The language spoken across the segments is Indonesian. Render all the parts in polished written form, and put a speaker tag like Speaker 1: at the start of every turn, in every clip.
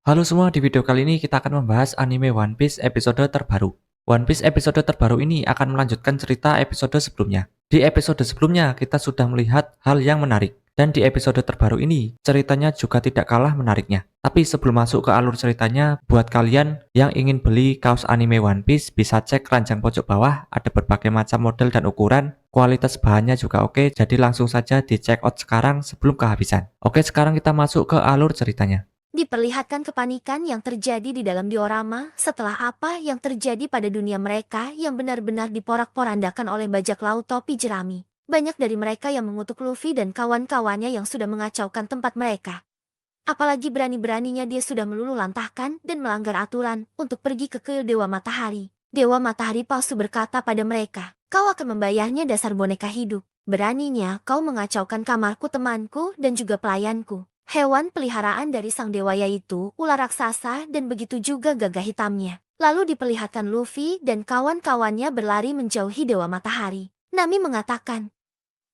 Speaker 1: Halo semua, di video kali ini kita akan membahas anime One Piece episode terbaru. One Piece episode terbaru ini akan melanjutkan cerita episode sebelumnya. Di episode sebelumnya kita sudah melihat hal yang menarik. Dan di episode terbaru ini, ceritanya juga tidak kalah menariknya. Tapi sebelum masuk ke alur ceritanya, buat kalian yang ingin beli kaos anime One Piece, bisa cek keranjang pojok bawah, ada berbagai macam model dan ukuran. Kualitas bahannya juga oke, jadi langsung saja di check out sekarang sebelum kehabisan. Oke, sekarang kita masuk ke alur ceritanya.
Speaker 2: Diperlihatkan kepanikan yang terjadi di dalam diorama setelah apa yang terjadi pada dunia mereka yang benar-benar diporak-porandakan oleh bajak laut topi jerami. Banyak dari mereka yang mengutuk Luffy dan kawan-kawannya yang sudah mengacaukan tempat mereka. Apalagi berani-beraninya dia sudah meluluhlantahkan dan melanggar aturan untuk pergi ke kuil Dewa Matahari. Dewa Matahari palsu berkata pada mereka, "Kau akan membayarnya dasar boneka hidup. Beraninya kau mengacaukan kamarku temanku dan juga pelayanku." Hewan peliharaan dari sang dewa yaitu ular raksasa dan begitu juga gagah hitamnya. Lalu diperlihatkan Luffy dan kawan-kawannya berlari menjauhi Dewa Matahari. Nami mengatakan,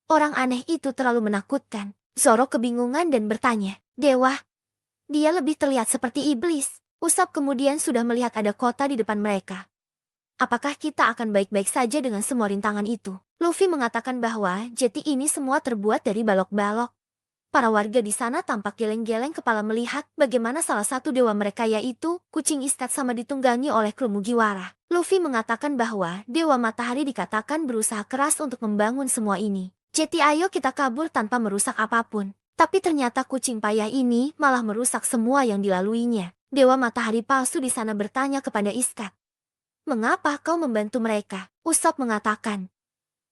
Speaker 2: "Orang aneh itu terlalu menakutkan." Zoro kebingungan dan bertanya, "Dewa, dia lebih terlihat seperti iblis." Usop kemudian sudah melihat ada kota di depan mereka. "Apakah kita akan baik-baik saja dengan semua rintangan itu?" Luffy mengatakan bahwa jeti ini semua terbuat dari balok-balok. Para warga di sana tampak geleng-geleng kepala melihat bagaimana salah satu dewa mereka yaitu kucing iskat sama ditunggangi oleh kru Mugiwara. Luffy mengatakan bahwa Dewa Matahari dikatakan berusaha keras untuk membangun semua ini. "Jeti, ayo kita kabur tanpa merusak apapun." Tapi ternyata kucing payah ini malah merusak semua yang dilaluinya. Dewa Matahari palsu di sana bertanya kepada Iskat, "Mengapa kau membantu mereka?" Usop mengatakan,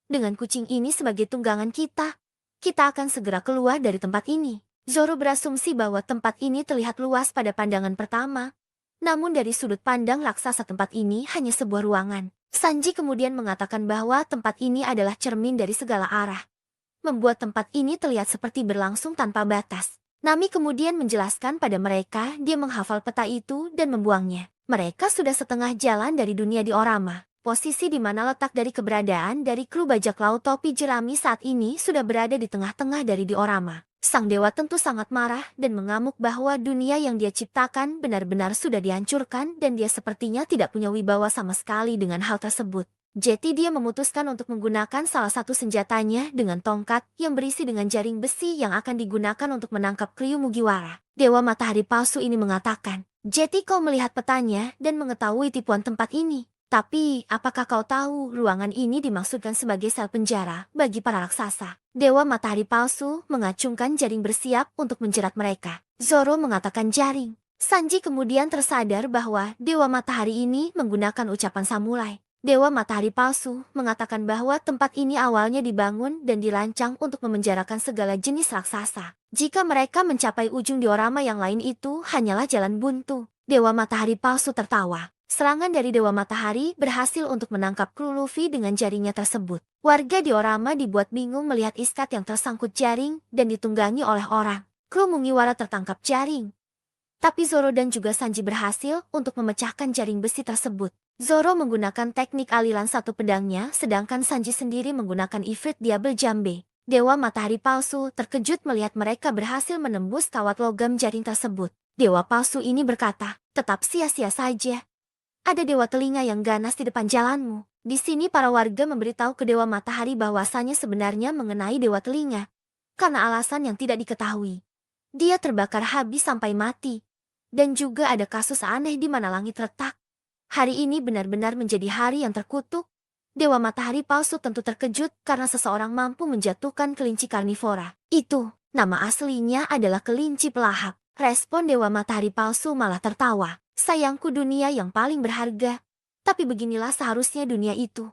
Speaker 2: "Dengan kucing ini sebagai tunggangan kita akan segera keluar dari tempat ini." Zoro berasumsi bahwa tempat ini terlihat luas pada pandangan pertama. Namun dari sudut pandang raksasa tempat ini hanya sebuah ruangan. Sanji kemudian mengatakan bahwa tempat ini adalah cermin dari segala arah, membuat tempat ini terlihat seperti berlangsung tanpa batas. Nami kemudian menjelaskan pada mereka dia menghafal peta itu dan membuangnya. Mereka sudah setengah jalan dari dunia diorama. Posisi di mana letak dari keberadaan dari kru bajak laut topi jerami saat ini sudah berada di tengah-tengah dari diorama. Sang dewa tentu sangat marah dan mengamuk bahwa dunia yang dia ciptakan benar-benar sudah dihancurkan dan dia sepertinya tidak punya wibawa sama sekali dengan hal tersebut. Jadi dia memutuskan untuk menggunakan salah satu senjatanya dengan tongkat yang berisi dengan jaring besi yang akan digunakan untuk menangkap Kryu Mugiwara. Dewa Matahari palsu ini mengatakan, "Jeti, kau melihat petanya dan mengetahui tipuan tempat ini. Tapi, apakah kau tahu ruangan ini dimaksudkan sebagai sel penjara bagi para raksasa?" Dewa Matahari palsu mengacungkan jaring bersiap untuk menjerat mereka. Zoro mengatakan jaring. Sanji kemudian tersadar bahwa Dewa Matahari ini menggunakan ucapan samurai. Dewa Matahari palsu mengatakan bahwa tempat ini awalnya dibangun dan dirancang untuk memenjarakan segala jenis raksasa. Jika mereka mencapai ujung diorama yang lain itu hanyalah jalan buntu. Dewa Matahari palsu tertawa. Serangan dari Dewa Matahari berhasil untuk menangkap kru Luffy dengan jaringnya tersebut. Warga diorama dibuat bingung melihat iskat yang tersangkut jaring dan ditunggangi oleh orang. Kru Mugiwara tertangkap jaring. Tapi Zoro dan juga Sanji berhasil untuk memecahkan jaring besi tersebut. Zoro menggunakan teknik aliran satu pedangnya, sedangkan Sanji sendiri menggunakan Ifrit Diable Jambe. Dewa Matahari palsu terkejut melihat mereka berhasil menembus kawat logam jaring tersebut. Dewa palsu ini berkata, "Tetap sia-sia saja. Ada dewa telinga yang ganas di depan jalanmu." Di sini para warga memberitahu ke Dewa Matahari bahwasannya sebenarnya mengenai dewa telinga. Karena alasan yang tidak diketahui, dia terbakar habis sampai mati. Dan juga ada kasus aneh di mana langit retak. Hari ini benar-benar menjadi hari yang terkutuk. Dewa Matahari palsu tentu terkejut karena seseorang mampu menjatuhkan kelinci karnivora. "Itu, nama aslinya adalah kelinci pelahap." Respon Dewa Matahari palsu malah tertawa. "Sayangku, dunia yang paling berharga. Tapi beginilah seharusnya dunia itu."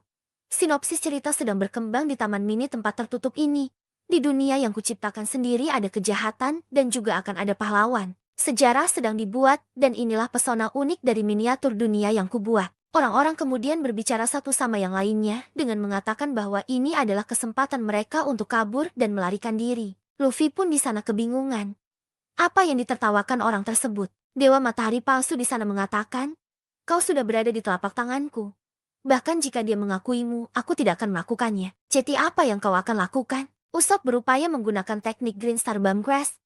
Speaker 2: Sinopsis cerita sedang berkembang di taman mini tempat tertutup ini. Di dunia yang kuciptakan sendiri ada kejahatan dan juga akan ada pahlawan. Sejarah sedang dibuat dan inilah pesona unik dari miniatur dunia yang kubuat. Orang-orang kemudian berbicara satu sama yang lainnya dengan mengatakan bahwa ini adalah kesempatan mereka untuk kabur dan melarikan diri. Luffy pun di sana kebingungan. Apa yang ditertawakan orang tersebut? Dewa Matahari palsu di sana mengatakan, "Kau sudah berada di telapak tanganku. Bahkan jika dia mengakuimu, aku tidak akan melakukannya. Jadi apa yang kau akan lakukan?" Usop berupaya menggunakan teknik Green Star Bomb Crash.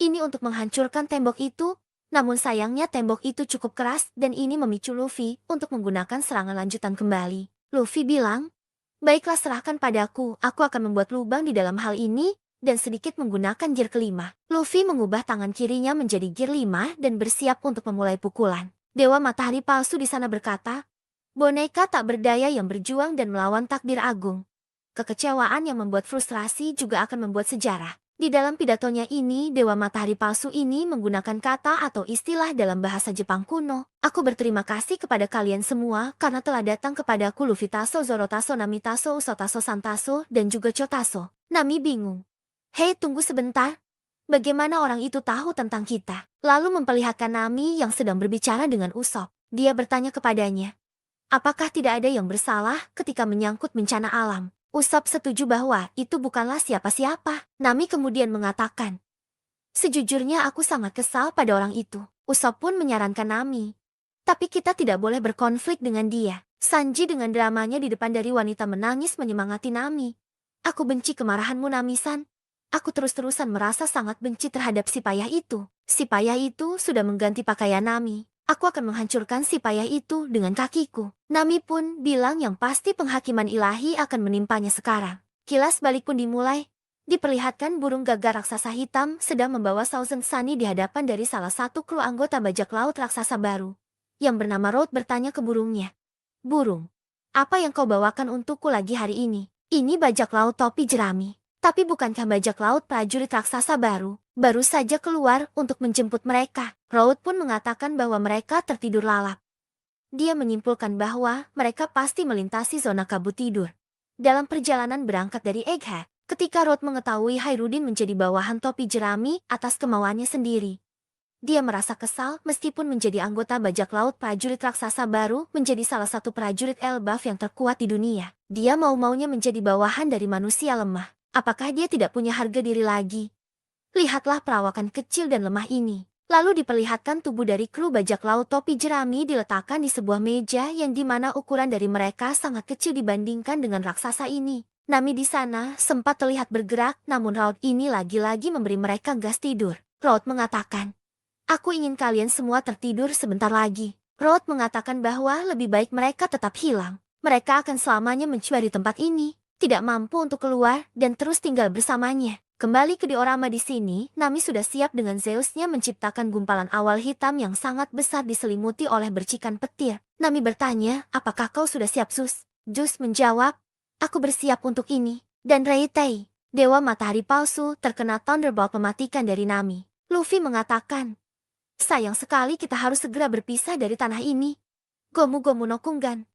Speaker 2: Ini untuk menghancurkan tembok itu, Namun sayangnya tembok itu cukup keras dan ini memicu Luffy untuk menggunakan serangan lanjutan kembali. Luffy bilang, "Baiklah, serahkan padaku, aku akan membuat lubang di dalam hal ini," dan sedikit menggunakan gear kelima. Luffy mengubah tangan kirinya menjadi gear 5 dan bersiap untuk memulai pukulan. Dewa Matahari Palsu di sana berkata, "Boneka tak berdaya yang berjuang dan melawan takdir agung." Kekecewaan yang membuat frustrasi juga akan membuat sejarah. Di dalam pidatonya ini, Dewa Matahari Palsu ini menggunakan kata atau istilah dalam bahasa Jepang kuno. "Aku berterima kasih kepada kalian semua karena telah datang kepadaku Luffy Taso, Zoro Taso, Nami Taso, Usopp Taso, Santaso, dan juga Chotaso." Nami bingung. "Hei, tunggu sebentar. Bagaimana orang itu tahu tentang kita?" Lalu memperlihatkan Nami yang sedang berbicara dengan Usopp. Dia bertanya kepadanya, "Apakah tidak ada yang bersalah ketika menyangkut bencana alam?" Usopp setuju bahwa itu bukanlah siapa-siapa. Nami kemudian mengatakan, "Sejujurnya aku sangat kesal pada orang itu." Usopp pun menyarankan Nami, "Tapi kita tidak boleh berkonflik dengan dia." Sanji dengan dramanya di depan dari wanita menangis menyemangati Nami. "Aku benci kemarahanmu, Nami-san. Aku terus-terusan merasa sangat benci terhadap si payah itu. Si payah itu sudah mengganti pakaian Nami. Aku akan menghancurkan si payah itu dengan kakiku." Nami pun bilang yang pasti penghakiman ilahi akan menimpanya sekarang. Kilas balik pun dimulai. Diperlihatkan burung gagak raksasa hitam sedang membawa Thousand Sunny di hadapan dari salah satu kru anggota bajak laut raksasa baru, yang bernama Road bertanya ke burungnya, "Burung, apa yang kau bawakan untukku lagi hari ini?" "Ini bajak laut topi jerami. Tapi bukankah bajak laut prajurit raksasa baru saja keluar untuk menjemput mereka?" Road pun mengatakan bahwa mereka tertidur lalap. Dia menyimpulkan bahwa mereka pasti melintasi zona kabut tidur. Dalam perjalanan berangkat dari Egghead, ketika Road mengetahui Hairudin menjadi bawahan topi jerami atas kemauannya sendiri, dia merasa kesal meskipun menjadi anggota bajak laut prajurit raksasa baru menjadi salah satu prajurit Elbaf yang terkuat di dunia. Dia mau-maunya menjadi bawahan dari manusia lemah. Apakah dia tidak punya harga diri lagi? Lihatlah perawakan kecil dan lemah ini. Lalu diperlihatkan tubuh dari kru bajak laut topi jerami diletakkan di sebuah meja yang dimana ukuran dari mereka sangat kecil dibandingkan dengan raksasa ini. Nami di sana sempat terlihat bergerak, namun Raud ini lagi-lagi memberi mereka gas tidur. Raud mengatakan, "Aku ingin kalian semua tertidur sebentar lagi." Raud mengatakan bahwa lebih baik mereka tetap hilang. Mereka akan selamanya mencuri tempat ini, tidak mampu untuk keluar dan terus tinggal bersamanya. Kembali ke diorama di sini, Nami sudah siap dengan Zeusnya menciptakan gumpalan awal hitam yang sangat besar diselimuti oleh bercikan petir. Nami bertanya, "Apakah kau sudah siap, Sus?" Zeus menjawab, "Aku bersiap untuk ini." Dan Reitei, Dewa Matahari Palsu, terkena Thunderbolt mematikan dari Nami. Luffy mengatakan, "Sayang sekali kita harus segera berpisah dari tanah ini." Gomu Gomu no Kungan.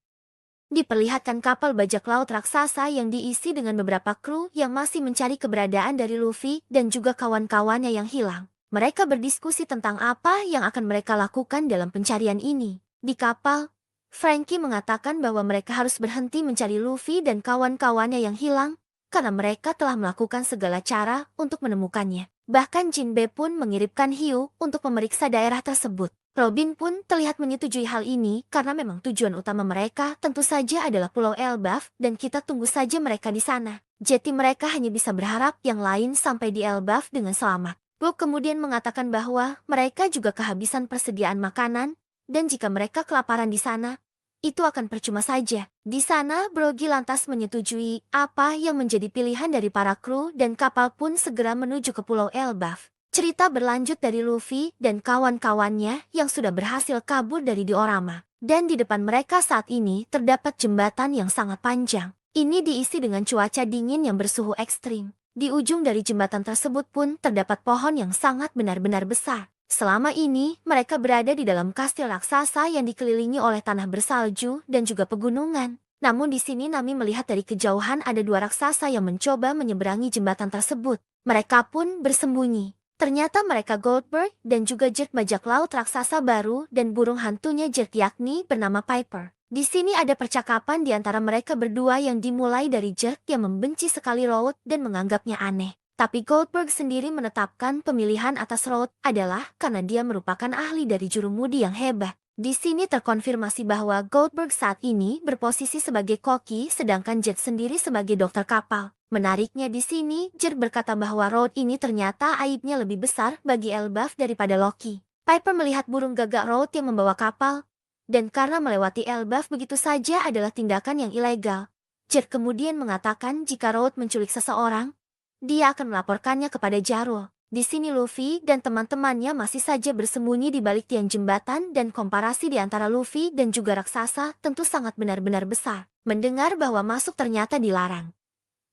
Speaker 2: Diperlihatkan kapal bajak laut raksasa yang diisi dengan beberapa kru yang masih mencari keberadaan dari Luffy dan juga kawan-kawannya yang hilang. Mereka berdiskusi tentang apa yang akan mereka lakukan dalam pencarian ini. Di kapal, Frankie mengatakan bahwa mereka harus berhenti mencari Luffy dan kawan-kawannya yang hilang karena mereka telah melakukan segala cara untuk menemukannya. Bahkan Jinbe pun mengirimkan hiu untuk memeriksa daerah tersebut. Robin pun terlihat menyetujui hal ini karena memang tujuan utama mereka tentu saja adalah Pulau Elbaf dan kita tunggu saja mereka di sana. Jadi mereka hanya bisa berharap yang lain sampai di Elbaf dengan selamat. Book kemudian mengatakan bahwa mereka juga kehabisan persediaan makanan dan jika mereka kelaparan di sana, itu akan percuma saja. Di sana Brogy lantas menyetujui apa yang menjadi pilihan dari para kru dan kapal pun segera menuju ke Pulau Elbaf. Cerita berlanjut dari Luffy dan kawan-kawannya yang sudah berhasil kabur dari diorama. Dan di depan mereka saat ini terdapat jembatan yang sangat panjang. Ini diisi dengan cuaca dingin yang bersuhu ekstrim. Di ujung dari jembatan tersebut pun terdapat pohon yang sangat benar-benar besar. Selama ini, mereka berada di dalam kastil raksasa yang dikelilingi oleh tanah bersalju dan juga pegunungan. Namun di sini Nami melihat dari kejauhan ada dua raksasa yang mencoba menyeberangi jembatan tersebut. Mereka pun bersembunyi. Ternyata mereka Goldberg dan juga Jerk bajak laut raksasa baru dan burung hantunya Jerk yakni bernama Piper. Di sini ada percakapan di antara mereka berdua yang dimulai dari Jerk yang membenci sekali Road dan menganggapnya aneh. Tapi Goldberg sendiri menetapkan pemilihan atas Road adalah karena dia merupakan ahli dari jurumudi yang hebat. Di sini terkonfirmasi bahwa Goldberg saat ini berposisi sebagai koki sedangkan Jet sendiri sebagai dokter kapal. Menariknya di sini, Jet berkata bahwa Road ini ternyata aibnya lebih besar bagi Elbaf daripada Loki. Piper melihat burung gagak Road yang membawa kapal, dan karena melewati Elbaf begitu saja adalah tindakan yang ilegal. Jer kemudian mengatakan jika Road menculik seseorang, dia akan melaporkannya kepada Jarul. Di sini Luffy dan teman-temannya masih saja bersembunyi di balik tiang jembatan dan komparasi di antara Luffy dan juga raksasa tentu sangat benar-benar besar. Mendengar bahwa masuk ternyata dilarang,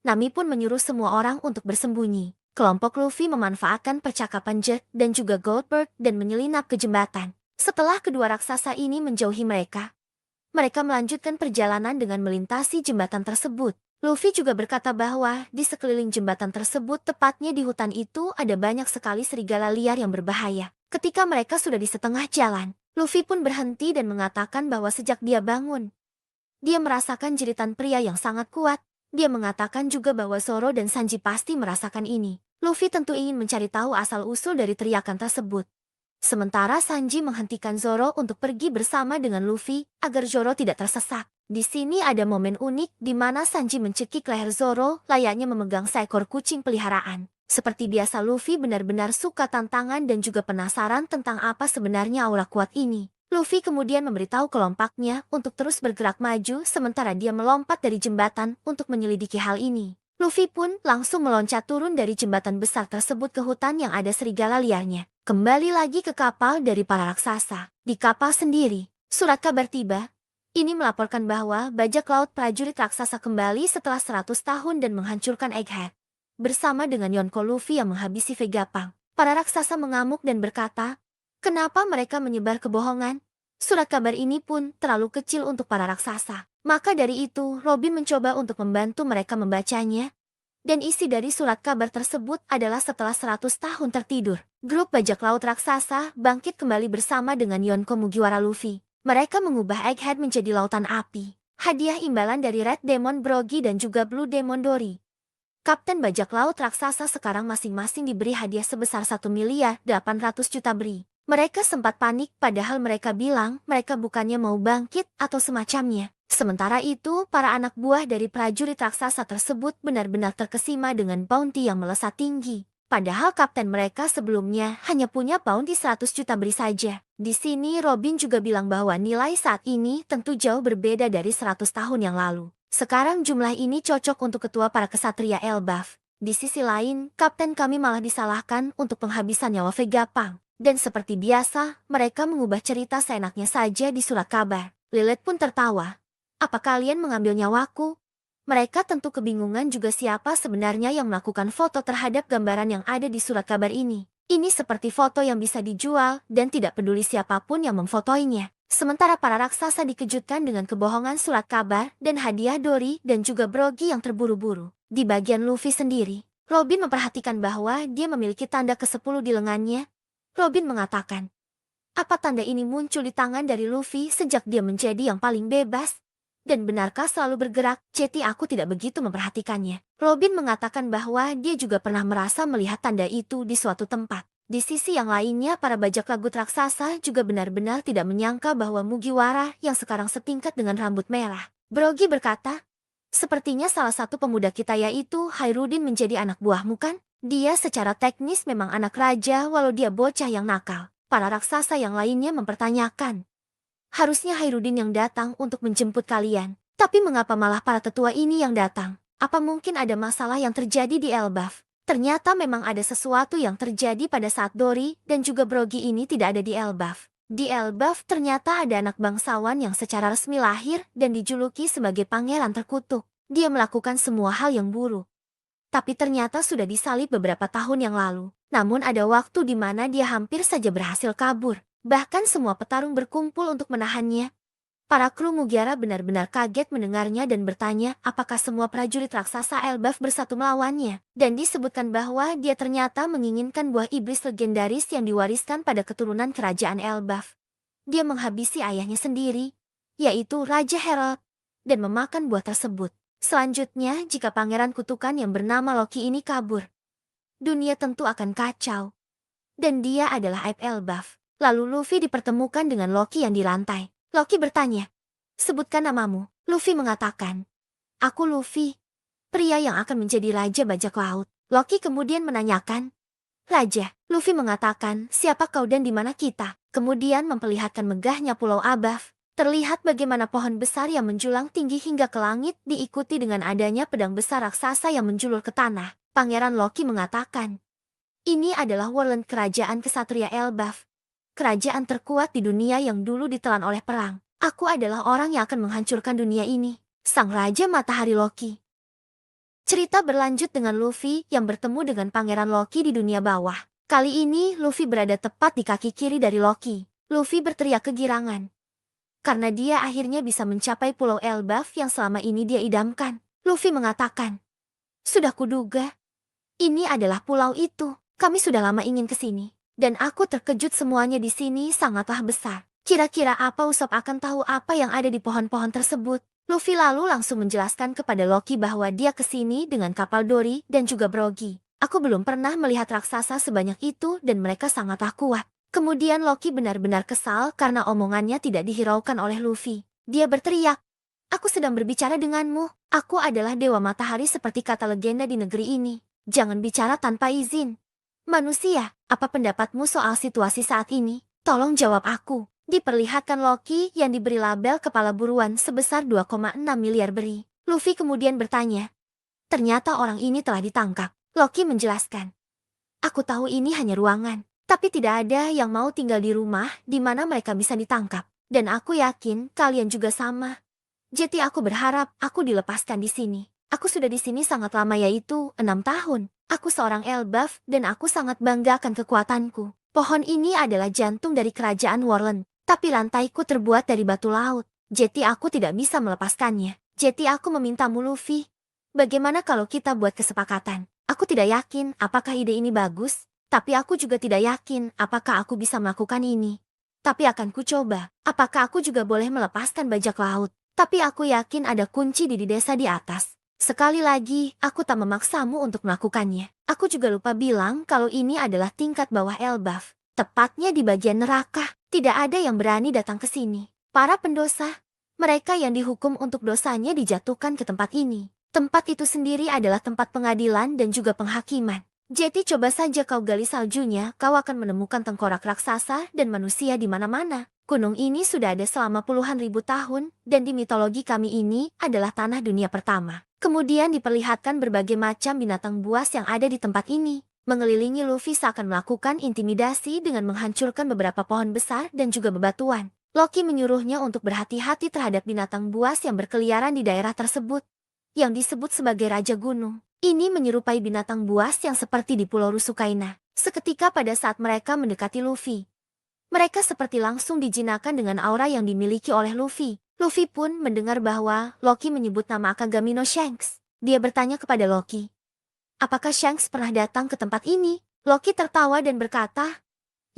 Speaker 2: Nami pun menyuruh semua orang untuk bersembunyi. Kelompok Luffy memanfaatkan percakapan Jet dan juga Goldberg dan menyelinap ke jembatan. Setelah kedua raksasa ini menjauhi mereka melanjutkan perjalanan dengan melintasi jembatan tersebut. Luffy juga berkata bahwa di sekeliling jembatan tersebut, tepatnya di hutan itu, ada banyak sekali serigala liar yang berbahaya. Ketika mereka sudah di setengah jalan, Luffy pun berhenti dan mengatakan bahwa sejak dia bangun, dia merasakan jeritan pria yang sangat kuat. Dia mengatakan juga bahwa Zoro dan Sanji pasti merasakan ini. Luffy tentu ingin mencari tahu asal-usul dari teriakan tersebut. Sementara Sanji menghentikan Zoro untuk pergi bersama dengan Luffy agar Zoro tidak tersesat. Di sini ada momen unik di mana Sanji mencekik leher Zoro layaknya memegang seekor kucing peliharaan. Seperti biasa Luffy benar-benar suka tantangan dan juga penasaran tentang apa sebenarnya aura kuat ini. Luffy kemudian memberitahu kelompoknya untuk terus bergerak maju sementara dia melompat dari jembatan untuk menyelidiki hal ini. Luffy pun langsung meloncat turun dari jembatan besar tersebut ke hutan yang ada serigala liarnya. Kembali lagi ke kapal dari para raksasa. Di kapal sendiri, surat kabar tiba. Ini melaporkan bahwa bajak laut prajurit raksasa kembali setelah 100 tahun dan menghancurkan Egghead. Bersama dengan Yonko Luffy yang menghabisi Vegapunk. Para raksasa mengamuk dan berkata, kenapa mereka menyebar kebohongan? Surat kabar ini pun terlalu kecil untuk para raksasa. Maka dari itu, Robin mencoba untuk membantu mereka membacanya. Dan isi dari surat kabar tersebut adalah setelah 100 tahun tertidur, grup bajak laut raksasa bangkit kembali bersama dengan Yonko Mugiwara Luffy. Mereka mengubah Egghead menjadi lautan api. Hadiah imbalan dari Red Demon Brogy dan juga Blue Demon Dory. Kapten bajak laut raksasa sekarang masing-masing diberi hadiah sebesar 1.800.000.000 beri. Mereka sempat panik padahal mereka bilang mereka bukannya mau bangkit atau semacamnya. Sementara itu, para anak buah dari prajurit raksasa tersebut benar-benar terkesima dengan bounty yang melesat tinggi. Padahal kapten mereka sebelumnya hanya punya bounty 100 juta beri saja. Di sini Robin juga bilang bahwa nilai saat ini tentu jauh berbeda dari 100 tahun yang lalu. Sekarang jumlah ini cocok untuk ketua para kesatria Elbaf. Di sisi lain, kapten kami malah disalahkan untuk penghabisan nyawa Vegapunk. Dan seperti biasa, mereka mengubah cerita seenaknya saja di surat kabar. Lilith pun tertawa. Apa kalian mengambil nyawaku? Mereka tentu kebingungan juga siapa sebenarnya yang melakukan foto terhadap gambaran yang ada di surat kabar ini. Ini seperti foto yang bisa dijual dan tidak peduli siapapun yang memfotoinya. Sementara para raksasa dikejutkan dengan kebohongan surat kabar dan hadiah Dory dan juga Brogy yang terburu-buru. Di bagian Luffy sendiri, Robin memperhatikan bahwa dia memiliki tanda ke-10 di lengannya. Robin mengatakan, apa tanda ini muncul di tangan dari Luffy sejak dia menjadi yang paling bebas? Dan benarkah selalu bergerak? Aku tidak begitu memperhatikannya. Robin mengatakan bahwa dia juga pernah merasa melihat tanda itu di suatu tempat. Di sisi yang lainnya, para bajak laut raksasa juga benar-benar tidak menyangka bahwa Mugiwara yang sekarang setingkat dengan rambut merah. Brogy berkata, sepertinya salah satu pemuda kita yaitu Hairudin menjadi anak buahmu kan? Dia secara teknis memang anak raja walau dia bocah yang nakal. Para raksasa yang lainnya mempertanyakan, harusnya Hairudin yang datang untuk menjemput kalian. Tapi mengapa malah para tetua ini yang datang? Apa mungkin ada masalah yang terjadi di Elbaf? Ternyata memang ada sesuatu yang terjadi pada saat Dory dan juga Brogy ini tidak ada di Elbaf. Di Elbaf ternyata ada anak bangsawan yang secara resmi lahir dan dijuluki sebagai pangeran terkutuk. Dia melakukan semua hal yang buruk. Tapi ternyata sudah disalib beberapa tahun yang lalu. Namun ada waktu di mana dia hampir saja berhasil kabur. Bahkan semua petarung berkumpul untuk menahannya. Para kru Mugiwara benar-benar kaget mendengarnya dan bertanya apakah semua prajurit raksasa Elbaf bersatu melawannya. Dan disebutkan bahwa dia ternyata menginginkan buah iblis legendaris yang diwariskan pada keturunan kerajaan Elbaf. Dia menghabisi ayahnya sendiri, yaitu Raja Herald, dan memakan buah tersebut. Selanjutnya, jika pangeran kutukan yang bernama Loki ini kabur, dunia tentu akan kacau. Dan dia adalah aib Elbaf. Lalu Luffy dipertemukan dengan Loki yang di lantai. Loki bertanya, sebutkan namamu. Luffy mengatakan, aku Luffy, pria yang akan menjadi raja bajak laut. Loki kemudian menanyakan, Raja, Luffy mengatakan, siapa kau dan di mana kita? Kemudian memperlihatkan megahnya Pulau Abaf. Terlihat bagaimana pohon besar yang menjulang tinggi hingga ke langit diikuti dengan adanya pedang besar raksasa yang menjulur ke tanah. Pangeran Loki mengatakan, ini adalah Worland kerajaan kesatria Elbaf. Kerajaan terkuat di dunia yang dulu ditelan oleh perang. Aku adalah orang yang akan menghancurkan dunia ini. Sang Raja Matahari Loki. Cerita berlanjut dengan Luffy yang bertemu dengan Pangeran Loki di dunia bawah. Kali ini Luffy berada tepat di kaki kiri dari Loki. Luffy berteriak kegirangan karena dia akhirnya bisa mencapai Pulau Elbaf yang selama ini dia idamkan. Luffy mengatakan, sudah kuduga, ini adalah pulau itu. Kami sudah lama ingin ke sini. Dan aku terkejut semuanya di sini sangatlah besar. Kira-kira apa Usopp akan tahu apa yang ada di pohon-pohon tersebut? Luffy lalu langsung menjelaskan kepada Loki bahwa dia ke sini dengan kapal Dory dan juga Brogy. Aku belum pernah melihat raksasa sebanyak itu dan mereka sangatlah kuat. Kemudian Loki benar-benar kesal karena omongannya tidak dihiraukan oleh Luffy. Dia berteriak, aku sedang berbicara denganmu. Aku adalah Dewa Matahari seperti kata legenda di negeri ini. Jangan bicara tanpa izin. Manusia, apa pendapatmu soal situasi saat ini? Tolong jawab aku. Diperlihatkan Loki yang diberi label kepala buruan sebesar 2,6 miliar beri. Luffy kemudian bertanya, ternyata orang ini telah ditangkap. Loki menjelaskan, aku tahu ini hanya ruangan. Tapi tidak ada yang mau tinggal di rumah di mana mereka bisa ditangkap. Dan aku yakin kalian juga sama. Jadi aku berharap aku dilepaskan di sini. Aku sudah di sini sangat lama yaitu 6 tahun. Aku seorang Elbaf dan aku sangat bangga akan kekuatanku. Pohon ini adalah jantung dari kerajaan Worland. Tapi lantaiku terbuat dari batu laut. Jadi aku tidak bisa melepaskannya. Jadi aku memintamu Luffy. Bagaimana kalau kita buat kesepakatan? Aku tidak yakin apakah ide ini bagus. Tapi aku juga tidak yakin apakah aku bisa melakukan ini. Tapi akan kucoba. Apakah aku juga boleh melepaskan bajak laut? Tapi aku yakin ada kunci di desa di atas. Sekali lagi, aku tak memaksamu untuk melakukannya. Aku juga lupa bilang kalau ini adalah tingkat bawah Elbaf. Tepatnya di bagian neraka. Tidak ada yang berani datang ke sini. Para pendosa, mereka yang dihukum untuk dosanya dijatuhkan ke tempat ini. Tempat itu sendiri adalah tempat pengadilan dan juga penghakiman. Jadi coba saja kau gali saljunya, kau akan menemukan tengkorak raksasa dan manusia di mana-mana. Gunung ini sudah ada selama puluhan ribu tahun, dan di mitologi kami ini adalah tanah dunia pertama. Kemudian diperlihatkan berbagai macam binatang buas yang ada di tempat ini. Mengelilingi Luffy seakan melakukan intimidasi dengan menghancurkan beberapa pohon besar dan juga bebatuan. Loki menyuruhnya untuk berhati-hati terhadap binatang buas yang berkeliaran di daerah tersebut, yang disebut sebagai Raja Gunung. Ini menyerupai binatang buas yang seperti di Pulau Rusukaina. Seketika pada saat mereka mendekati Luffy, mereka seperti langsung dijinakan dengan aura yang dimiliki oleh Luffy. Luffy pun mendengar bahwa Loki menyebut nama Akagamino Shanks. Dia bertanya kepada Loki, apakah Shanks pernah datang ke tempat ini? Loki tertawa dan berkata,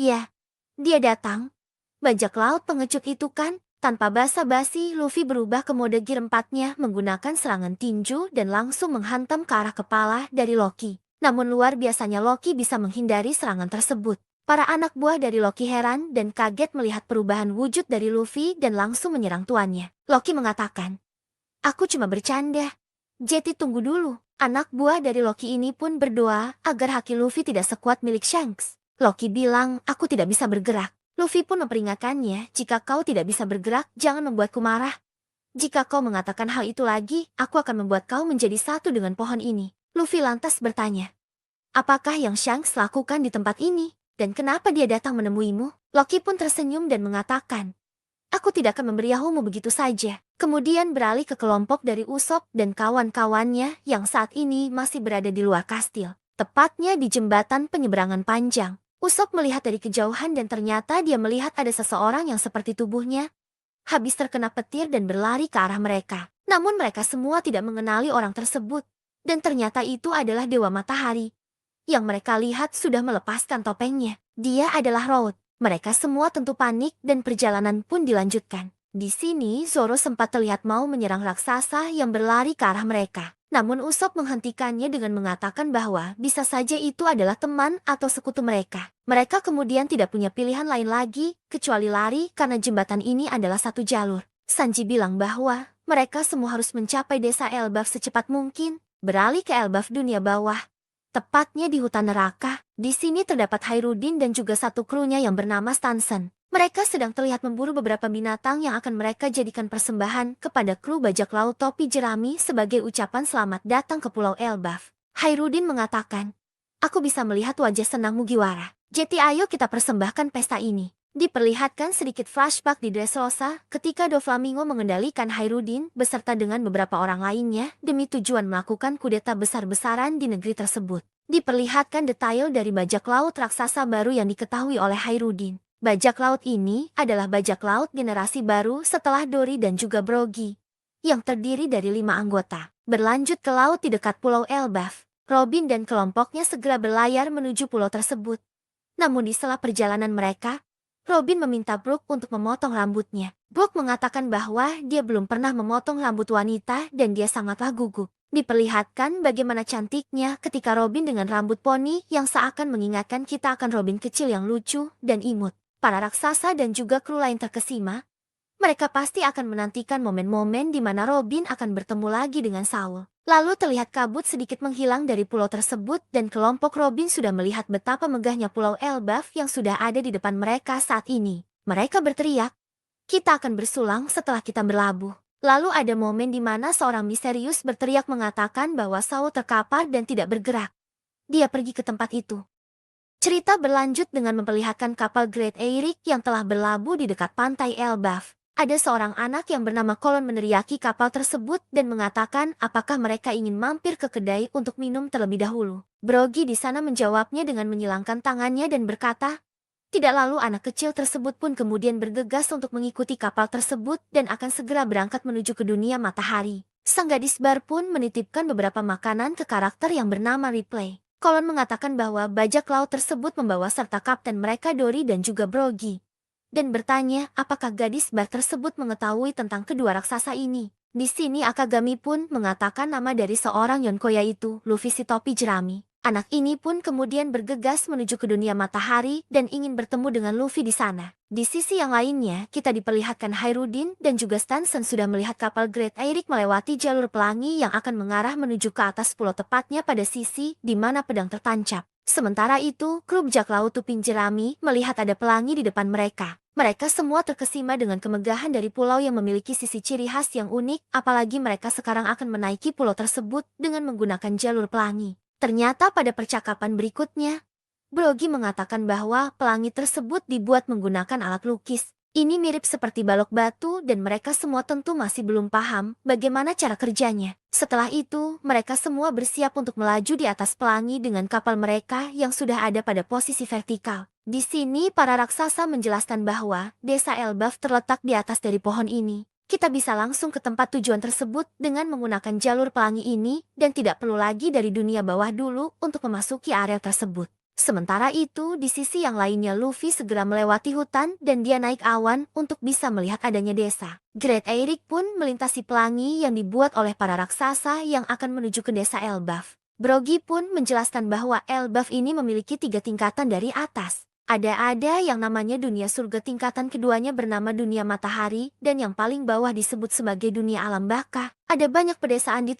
Speaker 2: ya, dia datang. Bajak laut pengecut itu kan? Tanpa basa-basi, Luffy berubah ke mode gear 4-nya menggunakan serangan tinju dan langsung menghantam ke arah kepala dari Loki. Namun luar biasanya Loki bisa menghindari serangan tersebut. Para anak buah dari Loki heran dan kaget melihat perubahan wujud dari Luffy dan langsung menyerang tuannya. Loki mengatakan, aku cuma bercanda. Jetty tunggu dulu. Anak buah dari Loki ini pun berdoa agar haki Luffy tidak sekuat milik Shanks. Loki bilang, aku tidak bisa bergerak. Luffy pun memperingatkannya, jika kau tidak bisa bergerak, jangan membuatku marah. Jika kau mengatakan hal itu lagi, aku akan membuat kau menjadi satu dengan pohon ini. Luffy lantas bertanya, apakah yang Shanks lakukan di tempat ini? Dan kenapa dia datang menemuimu? Loki pun tersenyum dan mengatakan, aku tidak akan memberiahumu begitu saja. Kemudian beralih ke kelompok dari Usopp dan kawan-kawannya yang saat ini masih berada di luar kastil. Tepatnya di jembatan penyeberangan panjang. Usopp melihat dari kejauhan dan ternyata dia melihat ada seseorang yang seperti tubuhnya habis terkena petir dan berlari ke arah mereka. Namun mereka semua tidak mengenali orang tersebut. Dan ternyata itu adalah Dewa Matahari. Yang mereka lihat sudah melepaskan topengnya. Dia adalah Road. Mereka semua tentu panik dan perjalanan pun dilanjutkan. Di sini Zoro sempat terlihat mau menyerang raksasa yang berlari ke arah mereka. Namun Usopp menghentikannya dengan mengatakan bahwa bisa saja itu adalah teman atau sekutu mereka. Mereka kemudian tidak punya pilihan lain lagi, kecuali lari karena jembatan ini adalah satu jalur. Sanji bilang bahwa mereka semua harus mencapai desa Elbaf secepat mungkin, beralih ke Elbaf dunia bawah. tepatnya di hutan neraka. Di sini terdapat Hairudin dan juga satu krunya yang bernama Stanson. Mereka sedang terlihat memburu beberapa binatang yang akan mereka jadikan persembahan kepada kru bajak laut topi jerami sebagai ucapan selamat datang ke Pulau Elbaf. Hairudin mengatakan, "Aku bisa melihat wajah senang Mugiwara. Jadi ayo kita persembahkan pesta ini." Diperlihatkan sedikit flashback di Dressrosa ketika Doflamingo mengendalikan Hairudin beserta dengan beberapa orang lainnya demi tujuan melakukan kudeta besar-besaran di negeri tersebut. Diperlihatkan detail dari bajak laut raksasa baru yang diketahui oleh Hairudin. Bajak laut ini adalah bajak laut generasi baru setelah Dory dan juga Brogy, yang terdiri dari 5 anggota. Berlanjut ke laut di dekat Pulau Elbaf, Robin dan kelompoknya segera berlayar menuju pulau tersebut. Namun di sela perjalanan mereka, Robin meminta Brooke untuk memotong rambutnya. Brooke mengatakan bahwa dia belum pernah memotong rambut wanita dan dia sangatlah gugup. Diperlihatkan bagaimana cantiknya ketika Robin dengan rambut poni yang seakan mengingatkan kita akan Robin kecil yang lucu dan imut. Para raksasa dan juga kru lain terkesima. Mereka pasti akan menantikan momen-momen di mana Robin akan bertemu lagi dengan Saul. Lalu terlihat kabut sedikit menghilang dari pulau tersebut dan kelompok Robin sudah melihat betapa megahnya Pulau Elbaf yang sudah ada di depan mereka saat ini. Mereka berteriak, "Kita akan bersulang setelah kita berlabuh." Lalu ada momen di mana seorang misterius berteriak mengatakan bahwa Saul terkapar dan tidak bergerak. Dia pergi ke tempat itu. Cerita berlanjut dengan memperlihatkan kapal Great Eyrick yang telah berlabuh di dekat pantai Elbaf. Ada seorang anak yang bernama Colin meneriaki kapal tersebut dan mengatakan apakah mereka ingin mampir ke kedai untuk minum terlebih dahulu. Brogy di sana menjawabnya dengan menyilangkan tangannya dan berkata, tidak. Lalu anak kecil tersebut pun kemudian bergegas untuk mengikuti kapal tersebut dan akan segera berangkat menuju ke dunia matahari. Sang gadis bar pun menitipkan beberapa makanan ke karakter yang bernama Ripley. Colin mengatakan bahwa bajak laut tersebut membawa serta kapten mereka Dory dan juga Brogy. Dan bertanya apakah gadis bar tersebut mengetahui tentang kedua raksasa ini. Di sini Akagami pun mengatakan nama dari seorang Yonko yaitu Luffy si topi jerami. Anak ini pun kemudian bergegas menuju ke dunia matahari dan ingin bertemu dengan Luffy di sana. Di sisi yang lainnya, kita diperlihatkan Hairudin dan juga Stanson sudah melihat kapal Great Eyrick melewati jalur pelangi yang akan mengarah menuju ke atas pulau tepatnya pada sisi di mana pedang tertancap. Sementara itu, kru bajak laut Tuping Jerami melihat ada pelangi di depan mereka. Mereka semua terkesima dengan kemegahan dari pulau yang memiliki sisi ciri khas yang unik, apalagi mereka sekarang akan menaiki pulau tersebut dengan menggunakan jalur pelangi. Ternyata pada percakapan berikutnya, Brogy mengatakan bahwa pelangi tersebut dibuat menggunakan alat lukis. Ini mirip seperti balok batu dan mereka semua tentu masih belum paham bagaimana cara kerjanya. Setelah itu, mereka semua bersiap untuk melaju di atas pelangi dengan kapal mereka yang sudah ada pada posisi vertikal. Di sini para raksasa menjelaskan bahwa desa Elbaf terletak di atas dari pohon ini. Kita bisa langsung ke tempat tujuan tersebut dengan menggunakan jalur pelangi ini dan tidak perlu lagi dari dunia bawah dulu untuk memasuki area tersebut. Sementara itu, di sisi yang lainnya Luffy segera melewati hutan dan dia naik awan untuk bisa melihat adanya desa. Great Eyrick pun melintasi pelangi yang dibuat oleh para raksasa yang akan menuju ke desa Elbaf. Brogy pun menjelaskan bahwa Elbaf ini memiliki 3 tingkatan dari atas. Ada yang namanya dunia surga, tingkatan keduanya bernama dunia matahari, dan yang paling bawah disebut sebagai dunia alam baka. Ada banyak pedesaan di